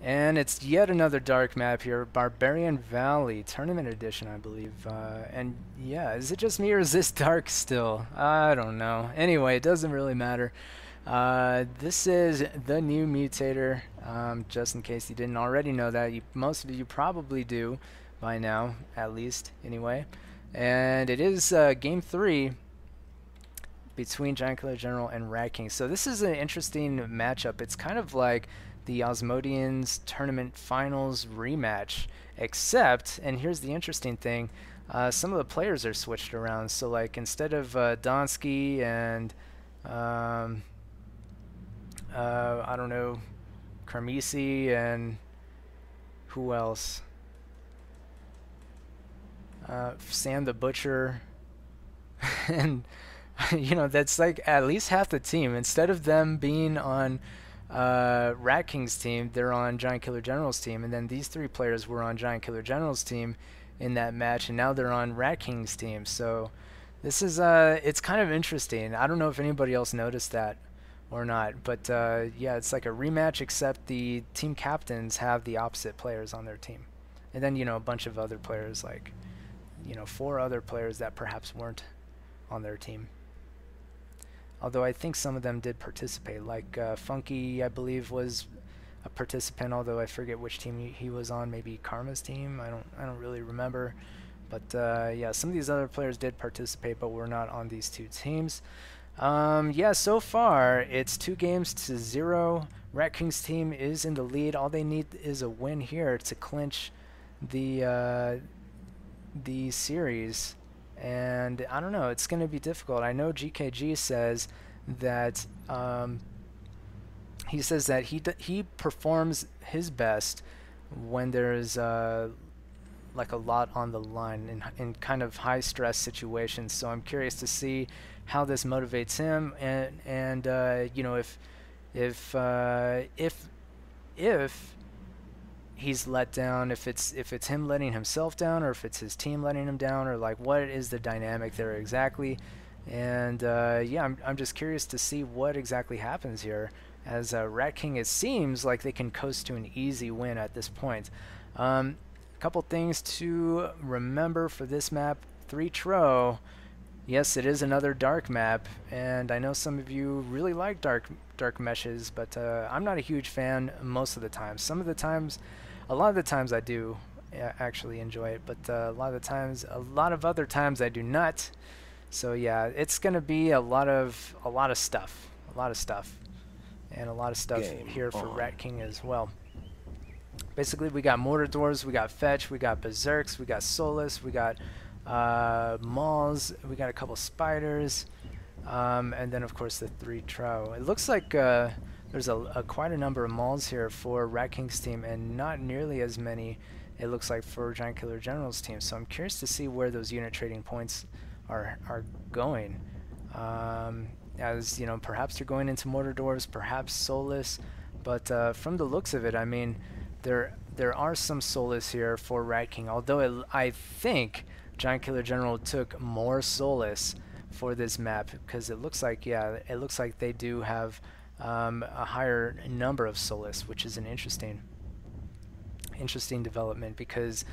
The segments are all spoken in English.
And it's yet another dark map here, Barbarian Valley, Tournament Edition, I believe. And yeah, is it just me or is this dark still? I don't know. Anyway, it doesn't really matter. This is the new Mutator, just in case you didn't already know that. Most of you probably do by now, at least, anyway. And it is Game 3 between Giant Killer General and Rat King. So this is an interesting matchup. It's kind of like the Osmodians Tournament Finals rematch, except, and here's the interesting thing, some of the players are switched around. So like instead of Donsky and I don't know, Carmisi and who else? Sam the Butcher and you know, that's like at least half the team. Instead of them being on Rat King's team, they're on Giant Killer General's team, and then these three players were on Giant Killer General's team in that match, and now they're on Rat King's team. So this is it's kind of interesting. I don't know if anybody else noticed that or not, but yeah, it's like a rematch, except the team captains have the opposite players on their team, and then you know a bunch of other players, like you know 4 other players that perhaps weren't on their team. Although I think some of them did participate, like Funky, I believe, was a participant. Although I forget which team he was on. Maybe Karma's team. I don't really remember. But yeah, some of these other players did participate, but were not on these 2 teams. Yeah, so far it's 2-0. Rat King's team is in the lead. All they need is a win here to clinch the series. And I don't know, it's going to be difficult. I know GKG says that he performs his best when there's like a lot on the line in kind of high stress situations. So I'm curious to see how this motivates him, and you know, if he's let down, if it's him letting himself down, or if it's his team letting him down, or like what is the dynamic there exactly. And yeah, I'm just curious to see what exactly happens here, as Rat King, it seems like they can coast to an easy win at this point. A couple things to remember for this map: 3 Tro. Yes, it is another dark map, and I know some of you really like dark meshes, but I'm not a huge fan most of the time. A lot of the times I do actually enjoy it, but a lot of other times I do not. So yeah, it's gonna be a lot of stuff, and a lot of stuff here for Rat King as well. Basically, we got Mortar Dwarves, we got Fetch, we got Berserks, we got Solus, we got Mauls, we got a couple Spiders, and then of course the 3 Tro. It looks like there's quite a number of Mauls here for Rat King's team, and not nearly as many, it looks like, for Giant Killer General's team. So I'm curious to see where those unit trading points are going. As you know, perhaps they're going into Mortar Dwarves, perhaps Solus, but from the looks of it, I mean, there are some Solus here for Rat King, although I think Giant Killer General took more Solus for this map, because it looks like, yeah, it looks like they do have a higher number of Solus, which is an interesting development, because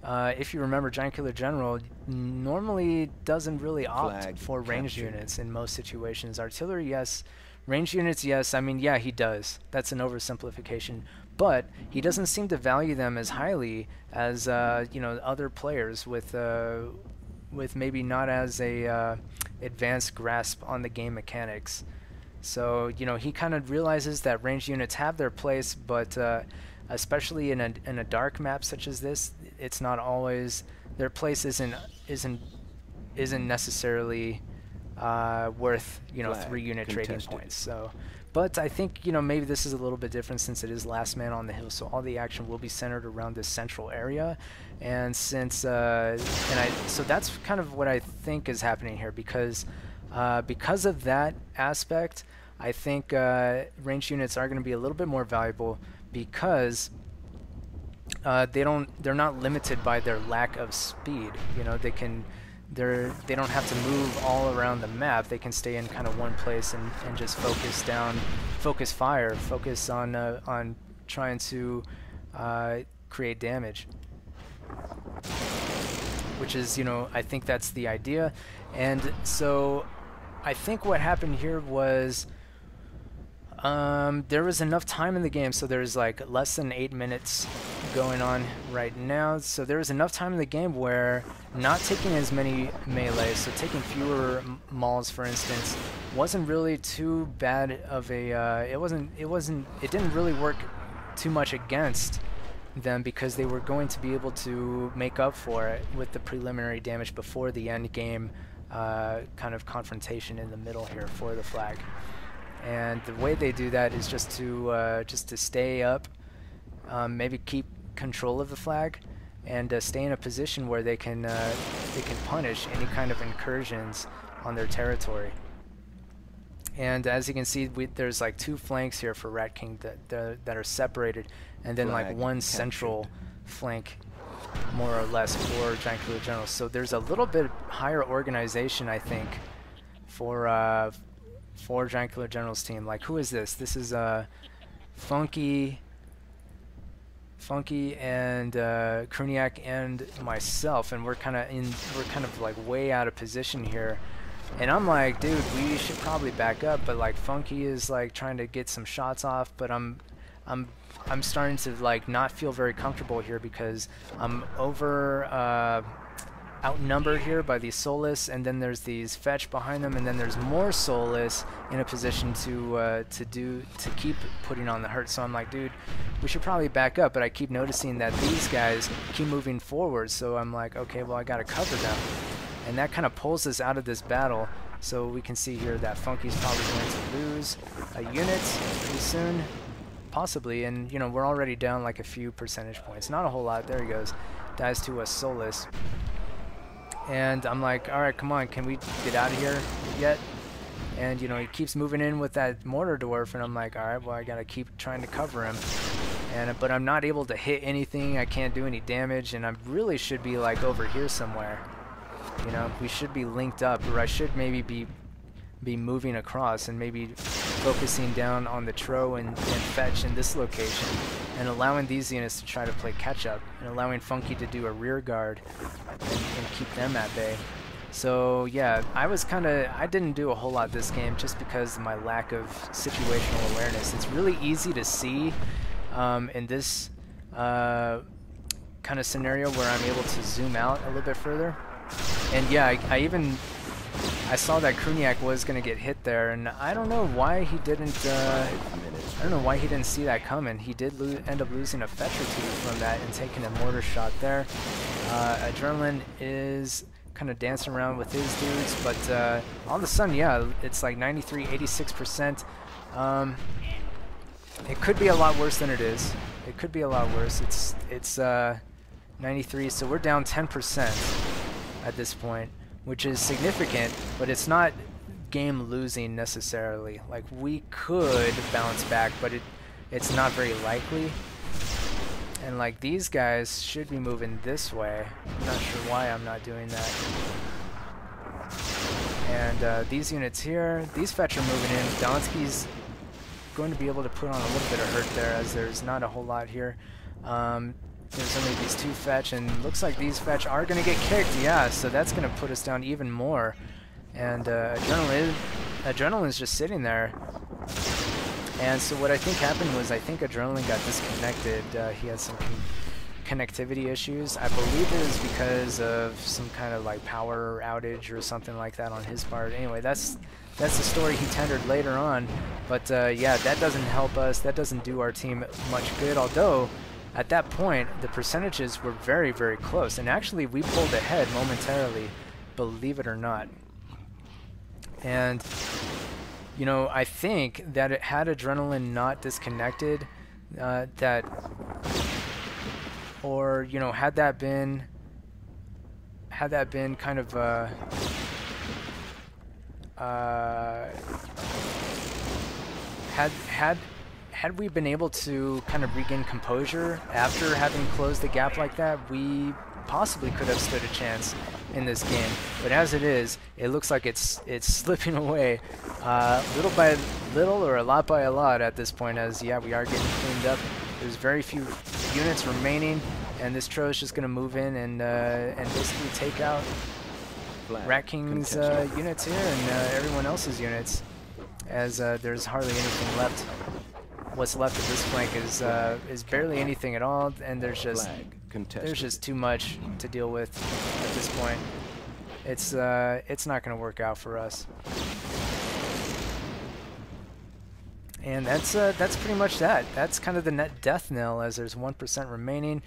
if you remember, Giant Killer General normally doesn't really opt for ranged units in most situations. Artillery, yes. Ranged units, yes. I mean, yeah, he does. That's an oversimplification. But he doesn't seem to value them as highly as you know, other players with maybe not as a advanced grasp on the game mechanics. So you know, he kind of realizes that ranged units have their place, but especially in a dark map such as this, it's not always, their place isn't necessarily worth, you know, 3 unit trading points. So, but I think, you know, maybe this is a little bit different since it is last man on the hill, so all the action will be centered around this central area. And since so that's kind of what I think is happening here, because of that aspect, I think ranged units are going to be a little bit more valuable, because they're not limited by their lack of speed. You know, they don't have to move all around the map. They can stay in kind of one place and just focus fire, focus on trying to create damage. Which is, you know, I think that's the idea. And so I think what happened here was there was enough time in the game, so there's like less than 8 minutes going on right now, so there was enough time in the game where not taking as many melee, so taking fewer mauls for instance, wasn't really too bad of a it didn't really work too much against them, because they were going to be able to make up for it with the preliminary damage before the end game kind of confrontation in the middle here for the flag. And the way they do that is just to stay up, maybe keep control of the flag, and stay in a position where they can punish any kind of incursions on their territory. And as you can see, there's like 2 flanks here for Rat King that are separated, and then like 1 central flank, more or less, for Giant Killer Generals. So there's a little bit higher organization, I think, for Giant Killer Generals team. Like, who is this? This is Funky and Kruniak and myself, and we're kind of like way out of position here. And I'm like, dude, we should probably back up, but like Funky is like trying to get some shots off, but I'm starting to like not feel very comfortable here, because I'm outnumbered here by these Soulless, and then there's these Fetch behind them, and then there's more Soulless in a position to keep putting on the hurt. So I'm like, dude, we should probably back up, but I keep noticing that these guys keep moving forward, so I'm like, okay, well, I gotta cover them. And that kind of pulls us out of this battle. So we can see here that Funky's probably going to lose a unit pretty soon, possibly, and you know, we're already down like a few percentage points, not a whole lot. There he goes, dies to a Soulless. And I'm like, all right, come on, can we get out of here yet? And you know, he keeps moving in with that Mortar Dwarf, and I'm like, all right, well, I gotta keep trying to cover him. But I'm not able to hit anything, I can't do any damage, and I really should be like over here somewhere. You know, we should be linked up, or I should maybe be moving across and maybe focusing down on the Tro and Fetch in this location, and allowing these units to try to play catch up, and allowing Funky to do a rear guard and keep them at bay. So yeah, I didn't do a whole lot this game just because of my lack of situational awareness. It's really easy to see in this kind of scenario where I'm able to zoom out a little bit further. And yeah, I saw that Kruniak was gonna get hit there, and I don't know why he didn't. I don't know why he didn't see that coming. He did end up losing a Fetch or 2 from that and taking a mortar shot there. Adrenaline is kind of dancing around with his dudes, but all of a sudden, yeah, it's like 93, 86%. It could be a lot worse than it is. It could be a lot worse. It's 93, so we're down 10% at this point, which is significant, but it's not game losing necessarily. Like, we could bounce back, but it's not very likely. And like, these guys should be moving this way. I'm not sure why I'm not doing that. And these units here, these Fetch are moving in. Donsky's going to be able to put on a little bit of hurt there, as there's not a whole lot here. There's only these 2 Fetch, and looks like these Fetch are going to get kicked, yeah, so that's going to put us down even more. And Adrenaline's just sitting there. And so what I think happened was, I think Adrenaline got disconnected. He had some connectivity issues. I believe it was because of some kind of like power outage or something like that on his part. Anyway, that's the story he tendered later on. But yeah, that doesn't help us. That doesn't do our team much good, although at that point, the percentages were very, very close. And actually, we pulled ahead momentarily, believe it or not. And, you know, I think that it had Adrenaline not disconnected, or, you know, had that been kind of, had we been able to kind of regain composure after having closed the gap like that, we possibly could have stood a chance in this game. But as it is, it looks like it's slipping away little by little, or a lot by a lot at this point, as yeah, we are getting cleaned up There's very few units remaining, and this Tro is just going to move in and basically take out Rat King's units here and everyone else's units, as there's hardly anything left. What's left of this flank is barely anything at all, and there's just too much to deal with at this point. It's not going to work out for us. And that's pretty much that. That's kind of the net death knell, as there's 1% remaining,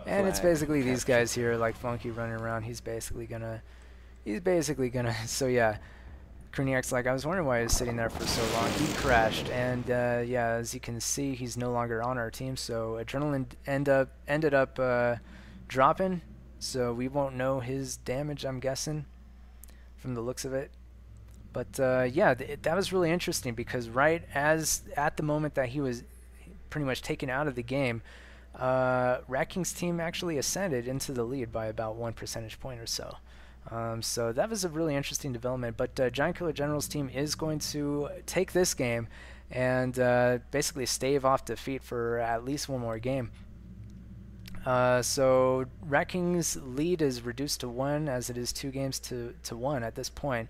and it's basically these guys here like Funky running around. He's basically gonna. So yeah, Kruniak's like, I was wondering why he was sitting there for so long. He crashed, and yeah, as you can see, he's no longer on our team. So Adrenaline ended up dropping, so we won't know his damage, I'm guessing, from the looks of it. But yeah, that was really interesting, because right at the moment that he was pretty much taken out of the game, Rat King's team actually ascended into the lead by about 1 percentage point or so. So that was a really interesting development. But Giant Killer General's team is going to take this game and basically stave off defeat for at least one more game. So Rat King's lead is reduced to 1, as it is 2 games to 1 at this point.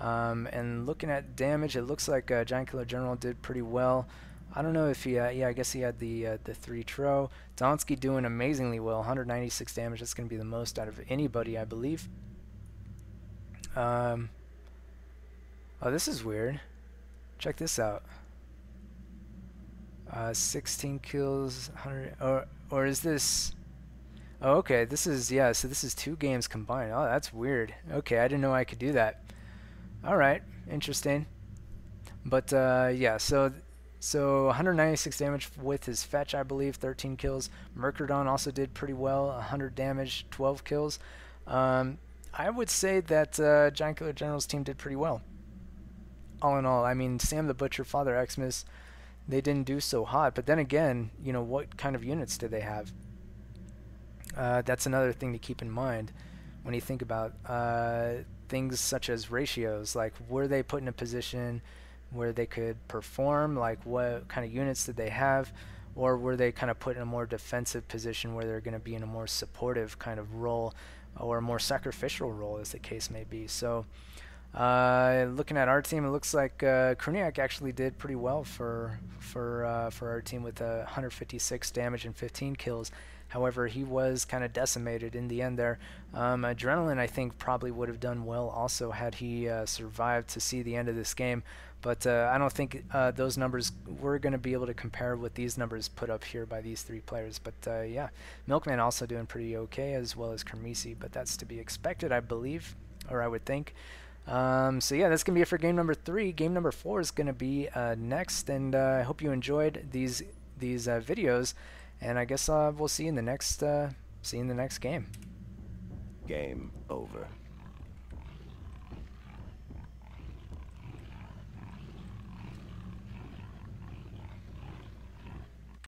And looking at damage, it looks like Giant Killer General did pretty well. I don't know if he, yeah, I guess he had the 3 Tro. Donsky doing amazingly well, 196 damage. That's going to be the most out of anybody, I believe. Oh, this is weird. Check this out. 16 kills, 100, or is this? Oh, okay. This is, yeah. So this is 2 games combined. Oh, that's weird. Okay, I didn't know I could do that. All right, interesting. But yeah, so 196 damage with his fetch, I believe, 13 kills. Mercurdon also did pretty well, 100 damage, 12 kills. I would say that Giant Killer General's team did pretty well. All in all, I mean, Sam the Butcher, Father Xmas, they didn't do so hot. But then again, you know, what kind of units did they have? That's another thing to keep in mind when you think about things such as ratios. Like, were they put in a position where they could perform? Like, what kind of units did they have? Or were they kind of put in a more defensive position where they're going to be in a more supportive kind of role, or a more sacrificial role, as the case may be? So looking at our team, it looks like Kruniak actually did pretty well for our team with 156 damage and 15 kills. However, he was kind of decimated in the end there. Adrenaline, I think, probably would have done well also had he survived to see the end of this game. But I don't think those numbers, we're going to be able to compare with these numbers put up here by these 3 players. But yeah, Milkman also doing pretty okay, as well as Kermisi. But that's to be expected, I believe, or I would think. So yeah, that's going to be it for game number 3. Game number 4 is going to be next. And I hope you enjoyed these videos. And I guess we'll see you in the next game. Game over.